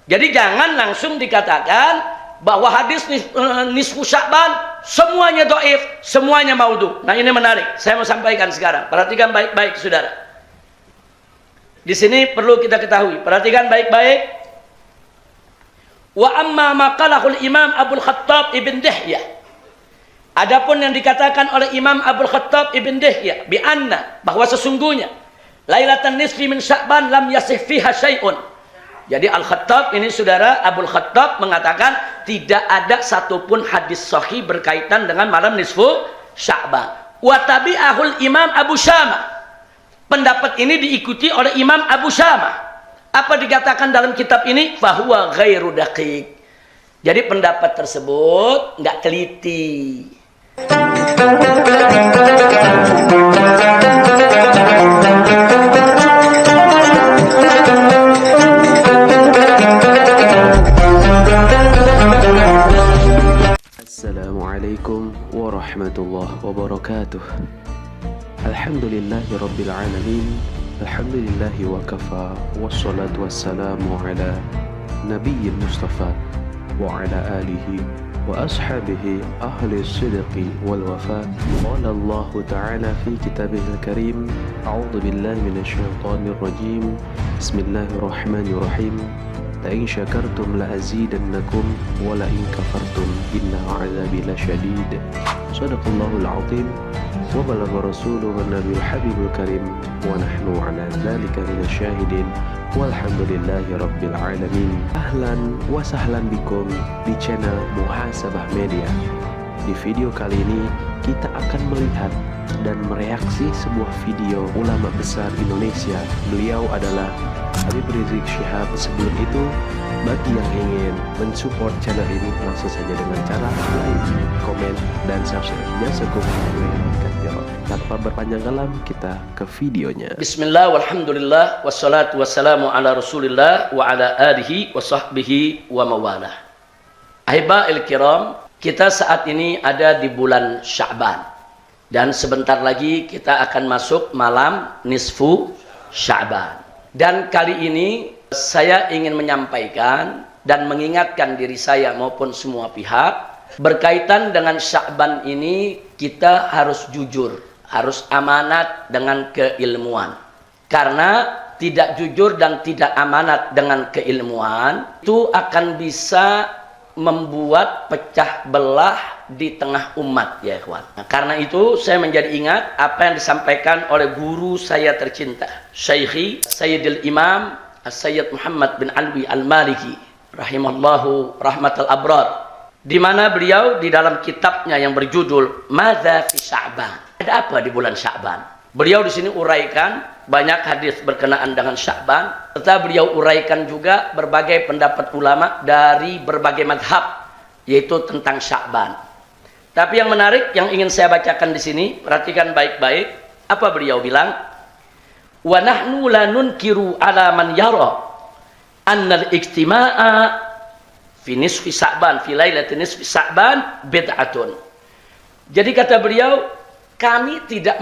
Jadi jangan langsung dikatakan bahwa hadis nisfu Sya'ban semuanya dhaif, semuanya maudhu. Nah, ini menarik. Saya mau sampaikan sekarang. Perhatikan baik-baik, saudara. Di sini perlu kita ketahui. Perhatikan baik-baik. Wa amma maqalahul Imam Abdul Khattab Ibn Dihyah. Adapun yang dikatakan oleh Imam Abdul Khattab Ibn Dihyah bi anna, bahwa sesungguhnya Lailatan nisfi min Sya'ban lam yasih fiha syai'un. Jadi Al-Khattab ini, saudara, Abdul Khattab mengatakan tidak ada satupun hadis sahih berkaitan dengan malam nisfu Sya'ban. Wa tabi'ahul Imam Abu Syamah. Pendapat ini diikuti oleh Imam Abu Syamah. Apa dikatakan dalam kitab ini? Fahuwa ghairu daqiq. Jadi pendapat tersebut nggak teliti. Assalamualaikum warahmatullahi wabarakatuh. Alhamdulillahi rabbil alamin. Alhamdulillahi wa kafa. Wassalatu wassalamu ala nabiyil mustafa wa ala alihi wa ashabihi ahli sidqi wal wafa. Qala Allah ta'ala fi kitabihil karim. A'udzu billahi minasyaitonir rajim. Bismillahirrahmanirrahim. لئن شكرتم لأزيدنكم ولئن كفرتم إن عذابي لشديد. صدق الله العظيم وبلغ رسوله النبي الحبيب الكريم ونحن على ذلك من الشاهدين والحمد لله رب العالمين. أهلا وسهلا بكم di channel Muhasabah Media. Di video kali ini kita akan melihat dan mereaksi sebuah video ulama besar Indonesia. Beliau adalah Habib Rizik Syihab. Sebelum itu, bagi yang ingin mensupport channel ini, langsung saja dengan cara like, komen, dan subscribe. Tanpa berpanjang kalam, kita ke videonya. Bismillah, walhamdulillah, wassalatu wassalamu ala rasulillah wa ala alihi wa sahbihi wa mawalah. Ahiba'il kiram, kita saat ini ada di bulan Sya'ban. Dan sebentar lagi kita akan masuk malam nisfu Sya'ban. Dan kali ini saya ingin menyampaikan dan mengingatkan diri saya maupun semua pihak berkaitan dengan Sya'ban ini, kita harus jujur, harus amanat dengan keilmuan. Karena tidak jujur dan tidak amanat dengan keilmuan itu akan bisa membuat pecah belah di tengah umat, ya ikhwan. Nah, karena itu saya menjadi ingat apa yang disampaikan oleh guru saya tercinta, Syekhi Sayyidil Imam Sayyid Muhammad bin Alwi Al-Maliki rahimallahu rahmatal abrar, di mana beliau di dalam kitabnya yang berjudul Madza fi Sya'ban, ada apa di bulan Sya'ban. Beliau di sini uraikan banyak hadis berkenaan dengan Sya'ban, serta beliau uraikan juga berbagai pendapat ulama dari berbagai madhab, yaitu tentang Sya'ban. Tapi yang menarik yang ingin saya bacakan di sini, perhatikan baik-baik apa beliau bilang. Wa nahnu la nunkiru ala man yara anna al-ijtima'a fi nisfi Sya'ban fi lailatin nisfi Sya'ban bid'atun. Jadi kata beliau, kami tidak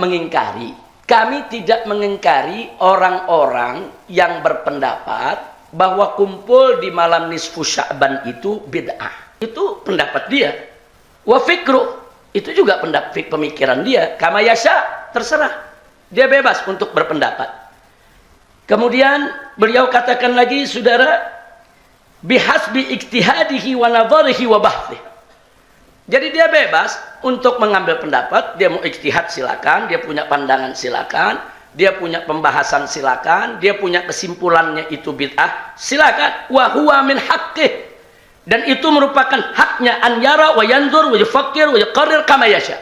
mengingkari orang-orang yang berpendapat bahwa kumpul di malam nisfu Sya'ban itu bid'ah. Itu pendapat dia. Wa fikru, itu juga pendapat pemikiran dia. Kama yasha, terserah. Dia bebas untuk berpendapat. Kemudian beliau katakan lagi, saudara, bihasbi ijtihadihi wa nadharihi wa bahthi. Jadi dia bebas untuk mengambil pendapat, dia mau ijtihad silakan, dia punya pandangan silakan, dia punya pembahasan silakan, dia punya kesimpulannya itu bid'ah, silakan. Wa huwa min haqqih. Dan itu merupakan haknya an yara wa yanzur wa yufakkir wa yuqarrir kama yasha.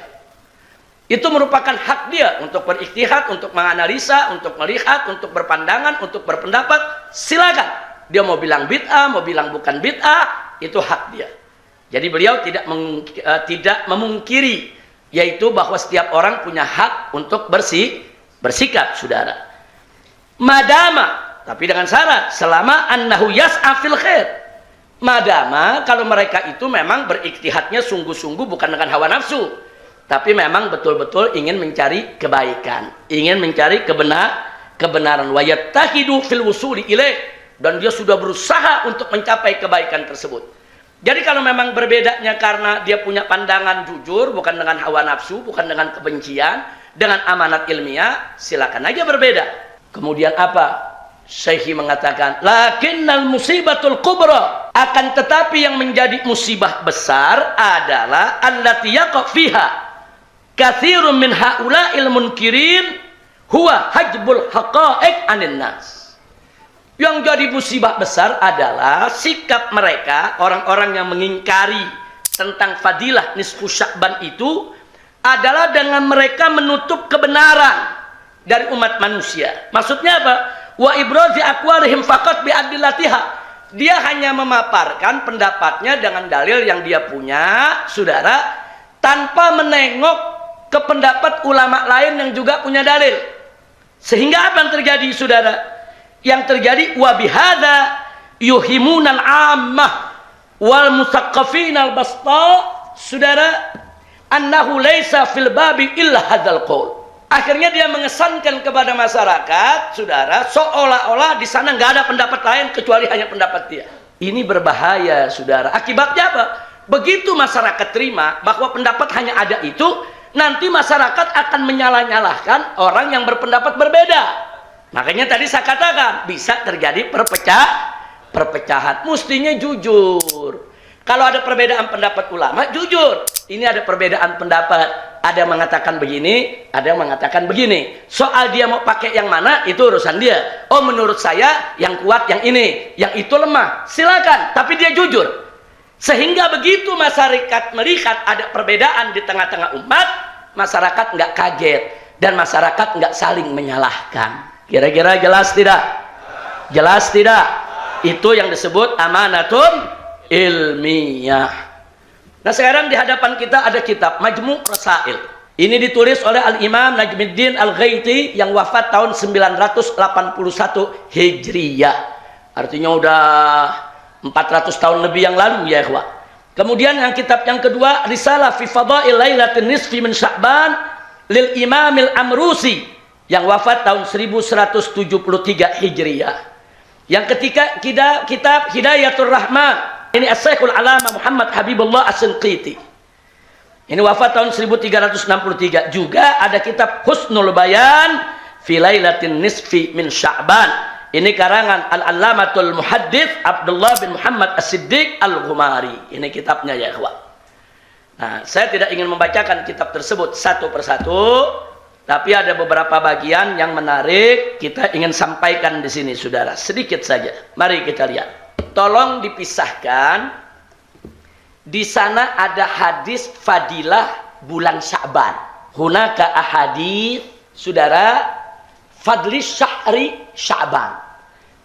Itu merupakan hak dia untuk berikhtihad, untuk menganalisa, untuk melihat, untuk berpandangan, untuk berpendapat, silakan. Dia mau bilang bid'ah, mau bilang bukan bid'ah, itu hak dia. Jadi beliau tidak memungkiri, yaitu bahwa setiap orang punya hak untuk bersikap, saudara. Madama, tapi dengan syarat, selama annahu yas'a fil khair. Madama, kalau mereka itu memang beriktihadnya sungguh-sungguh bukan dengan hawa nafsu, tapi memang betul-betul ingin mencari kebaikan, ingin mencari kebenaran. Wa yattahidu fil wusuli ilaih, dan dia sudah berusaha untuk mencapai kebaikan tersebut. Jadi kalau memang berbedanya karena dia punya pandangan jujur, bukan dengan hawa nafsu, bukan dengan kebencian, dengan amanat ilmiah, silakan aja berbeda. Kemudian apa? Syekhi mengatakan, lakinnal musibatul kubra, akan tetapi yang menjadi musibah besar adalah allati yaqa fiha katsirun min haula'il munkirin huwa hajbul haqa'iq 'anil nas. Yang jadi musibah besar adalah sikap mereka, orang-orang yang mengingkari tentang fadilah nisfu Sya'ban itu adalah dengan mereka menutup kebenaran dari umat manusia. Maksudnya apa? Wa ibrazi aqwalihim faqat bi adillatiha. Dia hanya memaparkan pendapatnya dengan dalil yang dia punya, saudara, tanpa menengok ke pendapat ulama lain yang juga punya dalil. Sehingga apa yang terjadi, saudara? Yang terjadi wa bihadza yuhimunal ammah wal musaqqafinal basta, saudara, annahu laisa fil babi illa hadzal qaul. Akhirnya dia mengesankan kepada masyarakat, saudara, seolah-olah di sana nggak ada pendapat lain kecuali hanya pendapat dia. Ini berbahaya, saudara. Akibatnya apa? Begitu masyarakat terima bahwa pendapat hanya ada itu, nanti masyarakat akan menyalah-nyalahkan orang yang berpendapat berbeda. Makanya tadi saya katakan bisa terjadi perpecahan. Mustinya jujur. Kalau ada perbedaan pendapat ulama, jujur. Ini ada perbedaan pendapat. Ada yang mengatakan begini, ada yang mengatakan begini. Soal dia mau pakai yang mana, itu urusan dia. Oh, menurut saya yang kuat yang ini, yang itu lemah. Silakan, tapi dia jujur. Sehingga begitu masyarakat melihat ada perbedaan di tengah-tengah umat, masyarakat nggak kaget dan masyarakat nggak saling menyalahkan. Kira-kira jelas tidak? Jelas tidak? Itu yang disebut amanatun ilmiah. Nah, sekarang di hadapan kita ada kitab Majmu' Rasail. Ini ditulis oleh Al-Imam Najmuddin Al-Ghaiti yang wafat tahun 981 Hijriyah. Artinya udah 400 tahun lebih yang lalu ya, ikhwah. Kemudian yang kitab yang kedua, Risalah fi Fadail Lailatin Nisfi min Sya'ban lil Imamil Amrusi yang wafat tahun 1173 Hijriyah. Yang ketiga kitab Hidayatul Rahman. Ini As-Syekhul Alama Muhammad Habibullah As-Sinqiti. Ini wafat tahun 1363. Juga ada kitab Husnul Bayan fi Lailatin Nisfi min Sya'ban. Ini karangan Al-Allamatul Muhaddits Abdullah bin Muhammad As-Siddiq Al-Ghumari. Ini kitabnya ya, ikhwan. Nah, saya tidak ingin membacakan kitab tersebut satu persatu, tapi ada beberapa bagian yang menarik kita ingin sampaikan di sini, saudara. Sedikit saja. Mari kita lihat. Tolong dipisahkan. Di sana ada hadis fadilah bulan Sya'ban. Hunaka ahadits, saudara, fadli syahri Sya'ban.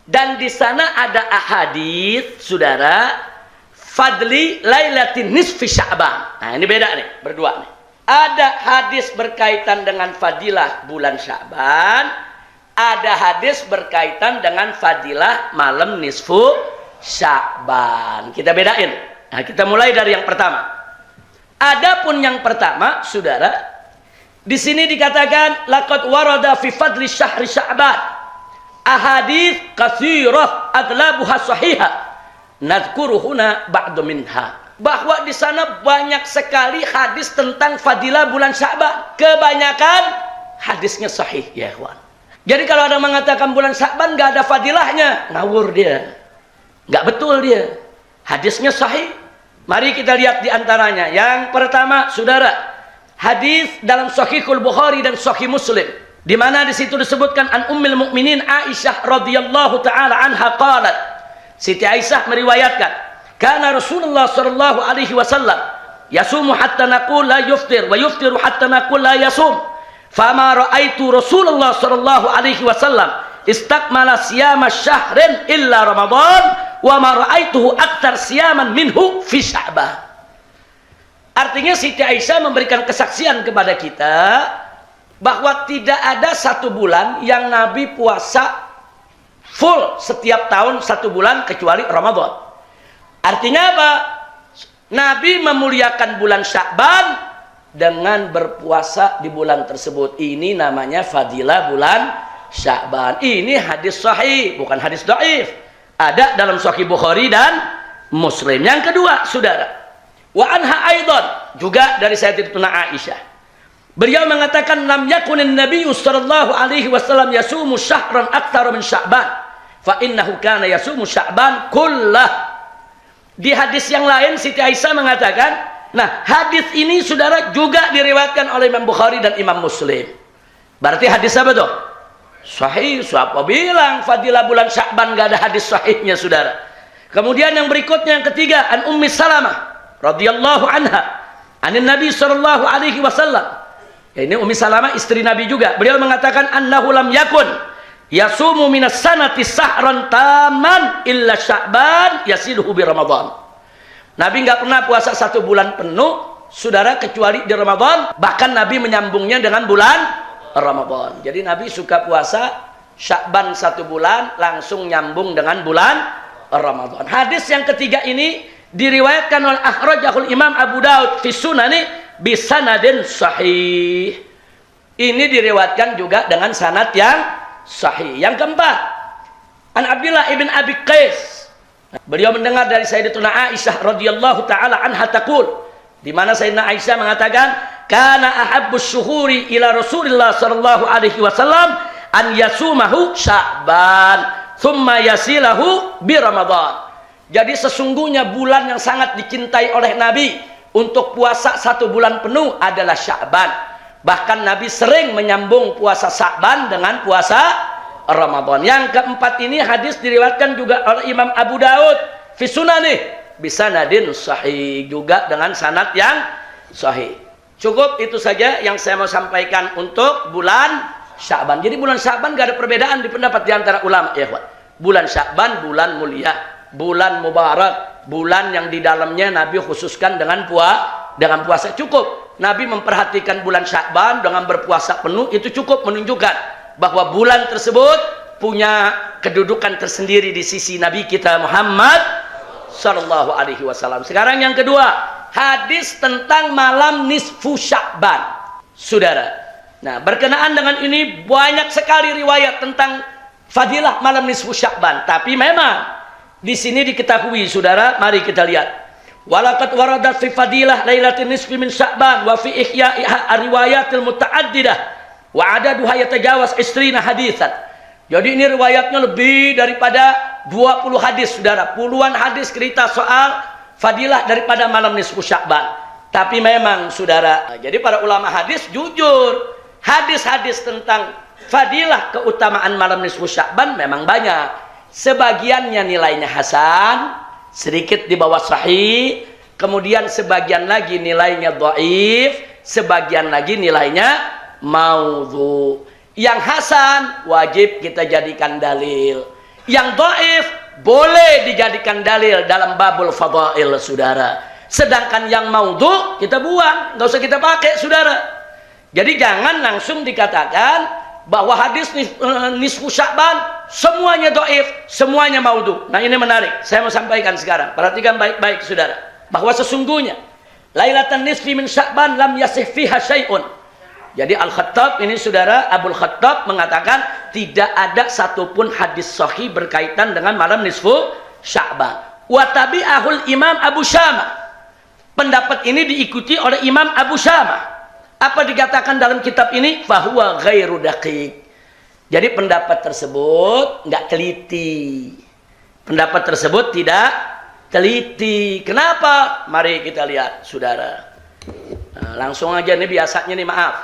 Dan di sana ada ahadits, saudara, fadli lailatin nisfi Sya'ban. Nah, ini beda nih, berdua nih. Ada hadis berkaitan dengan fadilah bulan Sya'ban, ada hadis berkaitan dengan fadilah malam nisfu Sya'ban. Kita bedain. Nah, kita mulai dari yang pertama. Adapun yang pertama, saudara, di sini dikatakan laqad warada fi fadli syahri Sya'ban ahadits katsirah aglabuha sahihah. Nadhkuru huna ba'du minha. Bahwa di sana banyak sekali hadis tentang fadilah bulan Sya'ban. Kebanyakan hadisnya sahih, ya ikhwan. Jadi kalau ada mengatakan bulan Sya'ban enggak ada fadilahnya, ngawur dia. Enggak betul dia. Hadisnya sahih. Mari kita lihat di antaranya. Yang pertama, saudara, hadis dalam Sahihul Bukhari dan Sahih Muslim, di mana di situ disebutkan an Ummul Mukminin Aisyah radhiyallahu taala anha qalat. Siti Aisyah meriwayatkan, kana Rasulullah sallallahu alaihi wasallam yasumu hatta naqul la yuftir wa yuftiru hatta naqul la yasum. Fama raaitu Rasulullah sallallahu alaihi wasallam istakmala siyama syahrin illa Ramadan wa ma ra'aituhu aktsar siyaman minhu fi Sya'ban. Artinya Siti Aisyah memberikan kesaksian kepada kita bahwa tidak ada satu bulan yang Nabi puasa full setiap tahun satu bulan kecuali Ramadan. Artinya apa? Nabi memuliakan bulan Sya'ban dengan berpuasa di bulan tersebut. Ini namanya fadilah bulan Sya'ban. Ini hadis sahih, bukan hadis dhaif. Ada dalam Sahih Bukhari dan Muslim. Yang kedua, saudara, wa anha aidan, juga dari Sayyidatuna Aisyah. Beliau mengatakan, lam yakunin Nabi sallallahu alaihi wasallam yasumu syahran aktsara min Sya'ban, fa innahu kana yasumu Sya'ban kullah. Di hadis yang lain Siti Aisyah mengatakan, nah hadis ini saudara juga diriwayatkan oleh Imam Bukhari dan Imam Muslim. Berarti hadis apa tuh? Sahih. Siapa bilang fadilah bulan Sya'ban gak ada hadis sahihnya, saudara? Kemudian yang berikutnya, yang ketiga, an Ummi Salamah radhiyallahu anha, anin Nabi sallallahu alaihi wasallam. Ya, ini Ummi Salamah istri Nabi juga. Beliau mengatakan, annahu lam yakun yasumu minas sanati sahran taman illa Sya'ban yasiluhu bi Ramadan. Nabi nggak pernah puasa 1 bulan penuh, saudara, kecuali di Ramadan. Bahkan Nabi menyambungnya dengan bulan Ramadan. Jadi Nabi suka puasa Sya'ban 1 bulan, langsung nyambung dengan bulan Ramadan. Hadis yang ketiga ini diriwayatkan oleh akhrajahul Imam Abu Daud fi Sunani bi sanadin sahih. Ini diriwayatkan juga dengan sanad yang sahih. Yang keempat, an Abdullah ibn Abi Qais, beliau mendengar dari Sayyidatuna Aisyah radhiyallahu taala anha taqul, di mana Sayyidina Aisyah mengatakan, kana ahabbus syuhuri ila Rasulillah sallallahu alaihi wasallam an yasumahu Sya'ban thumma yasilahu bi Ramadan. Jadi sesungguhnya bulan yang sangat dicintai oleh Nabi untuk puasa 1 bulan penuh adalah Sya'ban. Bahkan Nabi sering menyambung puasa Sya'ban dengan puasa Ramadan. Yang keempat ini hadis diriwayatkan juga oleh Imam Abu Daud fi Sunani bisanadin sahih, juga dengan sanad yang sahih. Cukup itu saja yang saya mau sampaikan untuk bulan Sya'ban. Jadi bulan Sya'ban gak ada perbedaan di pendapat di antara ulama, ya ikhwan. Bulan Sya'ban bulan mulia, bulan mubarak, bulan yang di dalamnya Nabi khususkan dengan puasa. Cukup Nabi memperhatikan bulan Sya'ban dengan berpuasa penuh, itu cukup menunjukkan bahwa bulan tersebut punya kedudukan tersendiri di sisi Nabi kita Muhammad sallallahu alaihi wasallam. Sekarang yang kedua, hadis tentang malam nisfu Sya'ban, saudara. Nah, berkenaan dengan ini banyak sekali riwayat tentang fadilah malam nisfu Sya'ban. Tapi memang di sini diketahui, saudara, mari kita lihat. Walaqad waradat fi fadilah lailatin nisfi min Sya'ban wa fi ihya'iha riwayatil muta'addidah wa adaduha yatajawaz isrina hadisan. Jadi ini riwayatnya lebih daripada 20 hadis, saudara. Puluhan hadis cerita soal fadilah daripada malam nisfu Sya'ban. Tapi memang, saudara, jadi para ulama hadis jujur, hadis-hadis tentang fadilah keutamaan malam nisfu Sya'ban memang banyak. Sebagiannya nilainya hasan, sedikit di bawah sahih, kemudian sebagian lagi nilainya dhaif, sebagian lagi nilainya maudhu. Yang hasan wajib kita jadikan dalil, yang dhaif boleh dijadikan dalil dalam babul fadail, saudara. Sedangkan yang maudhu kita buang, nggak usah kita pakai, saudara. Jadi jangan langsung dikatakan bahwa hadis nisfu Sya'ban semuanya dhaif, semuanya maudhu. Nah, ini menarik, saya mau sampaikan sekarang. Perhatikan baik-baik, saudara, bahwa sesungguhnya lailatan nisfi min Sya'ban lam yasih fiha syai'un. Jadi Al-Khattab ini, saudara, Abul Khattab mengatakan tidak ada satupun hadis sahih berkaitan dengan malam nisfu Sya'ban. Wa tabi'ahul Imam Abu Syamah. Pendapat ini diikuti oleh Imam Abu Syamah. Apa dikatakan dalam kitab ini? Fahuwa ghairu daqiq. Jadi pendapat tersebut nggak teliti. Pendapat tersebut tidak teliti. Kenapa? Mari kita lihat, saudara. Nah, langsung aja, ini biasanya nih, maaf.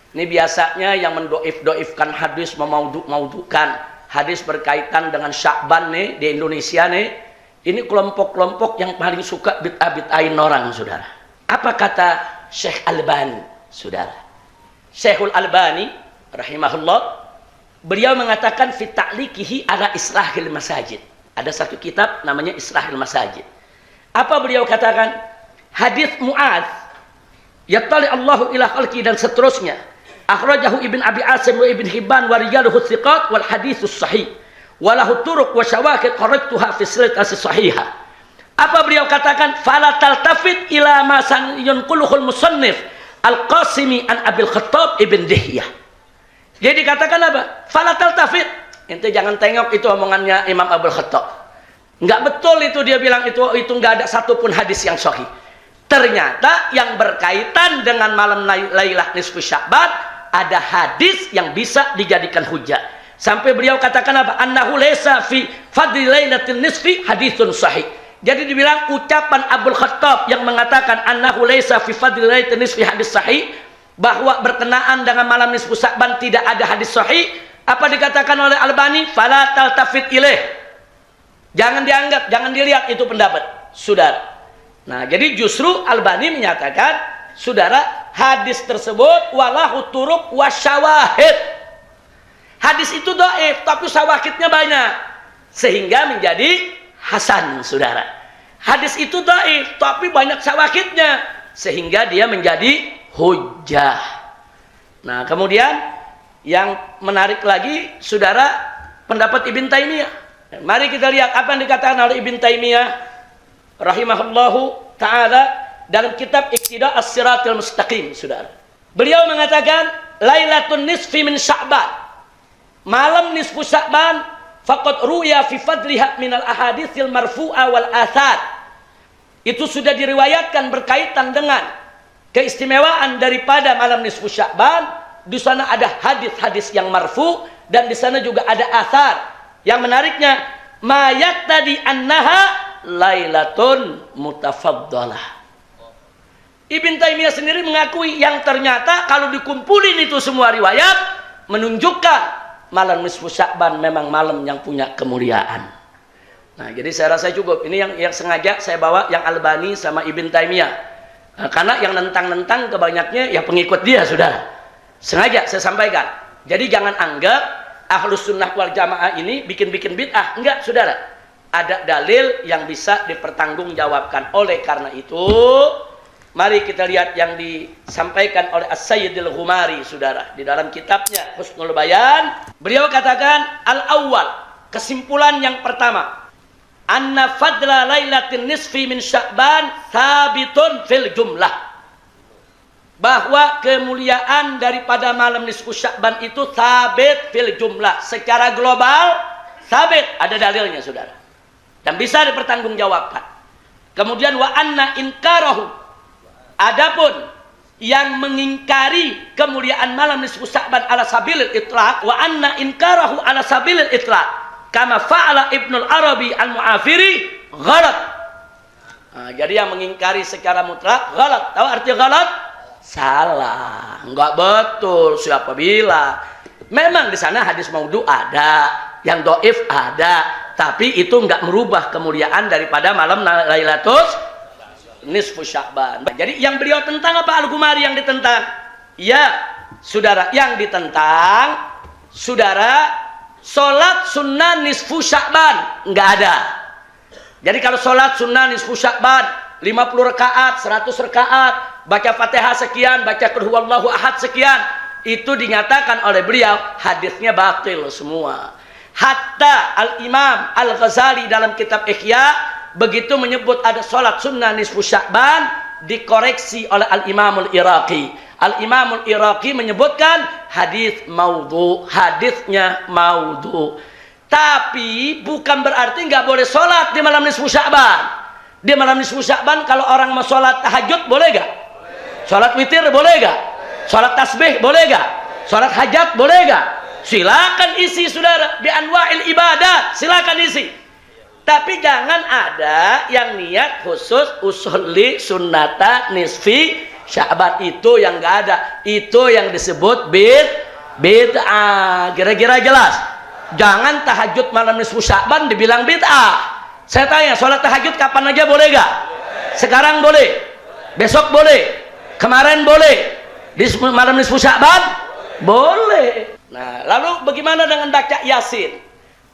Ini biasanya yang mendoif-doifkan hadis, memaudhukan hadis berkaitan dengan Sya'ban nih di Indonesia nih. Ini kelompok-kelompok yang paling suka bid'ah-bid'ahin orang, saudara. Apa kata Syekh Albani? Saudara, Syekhul Albani rahimahullah, beliau mengatakan fi ta'liqihi ala islahil masajid. Ada satu kitab namanya Islahil Masajid. Apa beliau katakan? Hadis Mu'adz, yattali Allahu ila khalqi, dan seterusnya. Akhrajahu Ibn Abi Asim wa Ibn Hibban wa rijaluhu thiqat wal haditsus sahih. Wa lahu turuq wa syawahid kharajtuha fi silsilati sahihah. Apa beliau katakan? Fala taltafit ila ma yanquluhul musannif Al-Qasimi an Abil Khattab ibn Dihyah. Jadi katakan apa? Fala taltafit. Ente jangan tengok itu omongannya Imam Abul Khattab. Nggak betul itu, dia bilang itu nggak ada satupun hadis yang sahih. Ternyata yang berkaitan dengan malam Lailah nisfu Sya'ban ada hadis yang bisa dijadikan hujah. Sampai beliau katakan apa? Annahu laysa fi fadli lailatin nisfi haditsun sahih. Jadi dibilang ucapan Abdul Khattab yang mengatakan annahu laysa fi fadli lailatin nisfi hadis sahih, bahwa berkenaan dengan malam nisfu Sya'ban tidak ada hadis sahih. Apa dikatakan oleh Albani? Fala taltafit ilaih. Jangan dianggap, jangan dilihat itu pendapat, saudara. Nah, jadi justru Albani menyatakan, saudara, hadis tersebut walahu turuq wasyawahid. Hadis itu dhaif, tapi syawahidnya banyak, sehingga menjadi hasan, saudara. Hadis itu dhaif, tapi banyak syawahidnya, sehingga dia menjadi hujjah. Nah, kemudian yang menarik lagi, saudara, pendapat Ibn Taimiyah. Mari kita lihat apa yang dikatakan oleh Ibn Taimiyah rahimahullahu ta'ala dalam kitab Iqtida As-Siratil Mustaqim, saudara. Beliau mengatakan, Lailatun nisfi min Sya'ban, malam nisfu Sya'ban, faqad ruya fi fadliha minal ahaditsil marfu'a wal athar. Itu sudah diriwayatkan berkaitan dengan keistimewaan daripada malam nisfu Sya'ban. Di sana ada hadis-hadis yang marfu, dan di sana juga ada athar. Yang menariknya, mayat tadi annaha lailatun mutafaddalah. Ibn Taimiyah sendiri mengakui yang ternyata kalau dikumpulin itu semua riwayat menunjukkan malam nisfu Sya'ban memang malam yang punya kemuliaan. Nah, jadi saya rasa cukup. Ini yang sengaja saya bawa yang Albani sama Ibn Taimiyah. Nah, karena yang nentang-nentang kebanyaknya ya pengikut dia, saudara. Sengaja saya sampaikan. Jadi jangan anggap Ahlus Sunnah wal Jamaah ini bikin-bikin bid'ah. Enggak, saudara. Ada dalil yang bisa dipertanggungjawabkan. Oleh karena itu, mari kita lihat yang disampaikan oleh As-Sayyidil Ghumari, saudara, di dalam kitabnya Husnul Bayan. Beliau katakan, al-awwal, kesimpulan yang pertama, anna fadla lailatin nisfi min Sya'ban thabitun fil jumlah. Bahwa kemuliaan daripada malam nisfu Sya'ban itu sabit fil jumlah, secara global sabit, ada dalilnya, saudara, dan bisa dipertanggungjawabkan. Kemudian wa anna inkarahu, adapun yang mengingkari kemuliaan malam nisfu Sya'ban ala sabilil itlaq, wa anna inkarahu ala sabilil itlaq kama fa'ala Ibnul Arabi al-Mu'afiri ghalat. Nah, jadi yang mengingkari secara mutlak ghalat. Tahu arti ghalat? Salah, enggak betul. Siapa bilang? Memang di sana hadis maudhu ada, yang dhaif ada, tapi itu enggak merubah kemuliaan daripada malam Lailatul nisfu Sya'ban. Jadi yang beliau tentang apa? Al-Ghumari yang ditentang. Ya, saudara, yang ditentang, saudara, sholat sunnah nisfu Sya'ban enggak ada. Jadi kalau sholat sunnah nisfu Sya'ban 50 rakaat, 100 rakaat, baca Fatihah sekian, baca Qul huwallahu ahad sekian, itu dinyatakan oleh beliau hadisnya batil semua. Hatta Al-Imam Al-Ghazali dalam kitab Ihya begitu menyebut ada sholat sunnah nisfu Sya'ban, dikoreksi oleh Al-Imamul Iraqi. Al-Imamul Iraqi menyebutkan hadis maudhu, hadisnya maudhu. Tapi bukan berarti nggak boleh sholat di malam nisfu Sya'ban. Di malam nisfu Sya'ban kalau orang mau sholat tahajud boleh gak? Sholat witir boleh gak? Sholat tasbih boleh gak? Sholat hajat boleh gak? Silakan isi, saudara, bi anwa'il ibadat, silakan isi. Tapi jangan ada yang niat khusus usolli sunnata nisfi Sya'ban, itu yang gak ada. Itu yang disebut bid'ah. Kira-kira jelas? Jangan tahajud malam nisfu Sya'ban dibilang bid'ah. Saya tanya, sholat tahajud kapan aja boleh gak? Sekarang boleh, besok boleh, kemarin boleh, di malam nisfu Sya'ban boleh. Nah, lalu bagaimana dengan baca Yasin?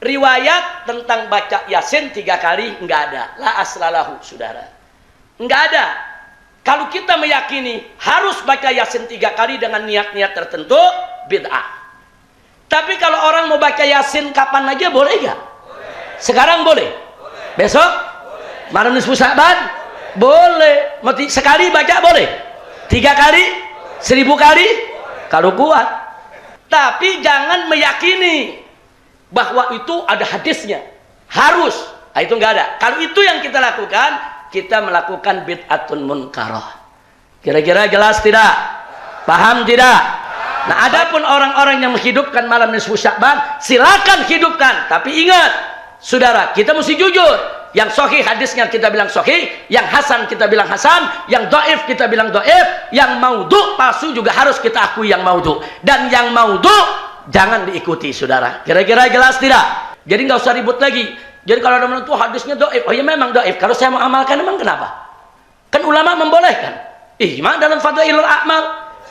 Riwayat tentang baca Yasin 3 kali enggak ada. La aslalahu, saudara, enggak ada. Kalau kita meyakini harus baca Yasin 3 kali dengan niat-niat tertentu, bid'ah. Tapi kalau orang mau baca Yasin kapan aja boleh gak? Sekarang boleh, besok malam nisfu Sya'ban boleh. Sekali baca boleh, 3 kali, 1000 kali kalau kuat. Tapi jangan meyakini bahwa itu ada hadisnya, harus Nah, itu nggak ada. Kalau itu yang kita lakukan, kita melakukan bid'atun munkarah. Kira-kira jelas tidak? Paham tidak? Nah, adapun orang-orang yang menghidupkan malam nisfu Sya'ban, silakan hidupkan. Tapi ingat, saudara, kita mesti jujur. Yang sahih hadisnya kita bilang sahih, yang hasan kita bilang hasan, yang dhaif kita bilang dhaif, yang maudhu palsu juga harus kita akui yang maudhu. Dan yang maudhu jangan diikuti, saudara. Kira-kira jelas tidak? Jadi nggak usah ribut lagi. Jadi kalau ada menentu hadisnya dhaif, oh ya memang dhaif. Kalau saya mau amalkan emang kenapa? Kan ulama membolehkan. Ijma dalam fadailul a'mal.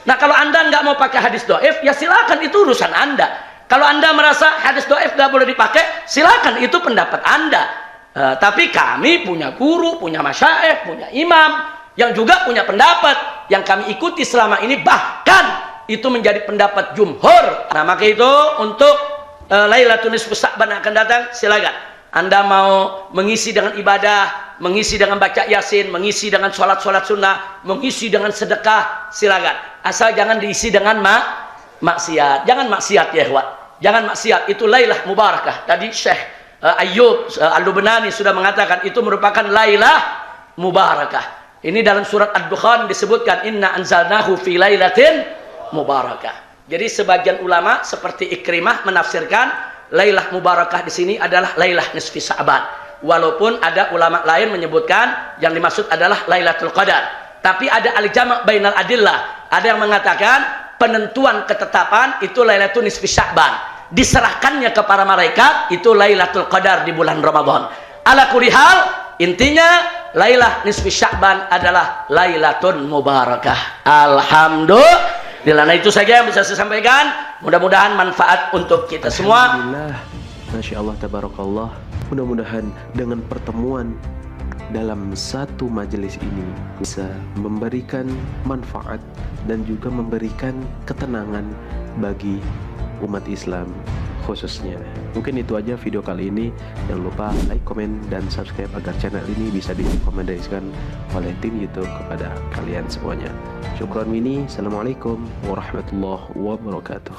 Nah, kalau Anda nggak mau pakai hadis dhaif, ya silakan, itu urusan Anda. Kalau Anda merasa hadis dhaif nggak boleh dipakai, silakan, itu pendapat Anda. Tapi kami punya guru, punya masyayikh, punya imam yang juga punya pendapat yang kami ikuti selama ini, bahkan itu menjadi pendapat jumhur. Nah, maka itu untuk Lailatul Nisfu Sya'ban akan datang, silakan. Anda mau mengisi dengan ibadah, mengisi dengan baca yasin, mengisi dengan sholat-sholat sunnah, mengisi dengan sedekah, silakan. Asal jangan diisi dengan maksiat. Jangan maksiat ya, ikhwan. Jangan maksiat. Itu Lailah Mubarakah. Tadi Syekh Ayyub Al-Lubnani sudah mengatakan itu merupakan Lailah Mubarakah. Ini dalam surat Ad-Dukhan disebutkan inna anzalnahu fi lailatin mubarakah. Jadi sebagian ulama seperti Ikrimah menafsirkan Lailah Mubarakah di sini adalah Lailah Nisfi Sya'ban. Walaupun ada ulama lain menyebutkan yang dimaksud adalah Lailatul Qadar. Tapi ada al-jama' bainal adillah. Ada yang mengatakan penentuan ketetapan itu Lailatul Nisfi Sya'ban. Diserahkannya ke para malaikat itu Lailatul Qadar di bulan Ramadan. Ala kulli hal, intinya Lailah Nisfi Sya'ban adalah Lailatul Mubarakah. Alhamdulillah. Nah, itu saja yang bisa saya sampaikan. Mudah-mudahan manfaat untuk kita semua. Alhamdulillah, Masya Allah, Tabarakallah. Mudah-mudahan dengan pertemuan dalam satu majelis ini bisa memberikan manfaat dan juga memberikan ketenangan bagi umat Islam khususnya. Mungkin itu aja video kali ini. Jangan lupa like, komen, dan subscribe agar channel ini bisa direkomendasikan oleh tim YouTube kepada kalian semuanya. Syukran mini. Assalamualaikum warahmatullahi wabarakatuh.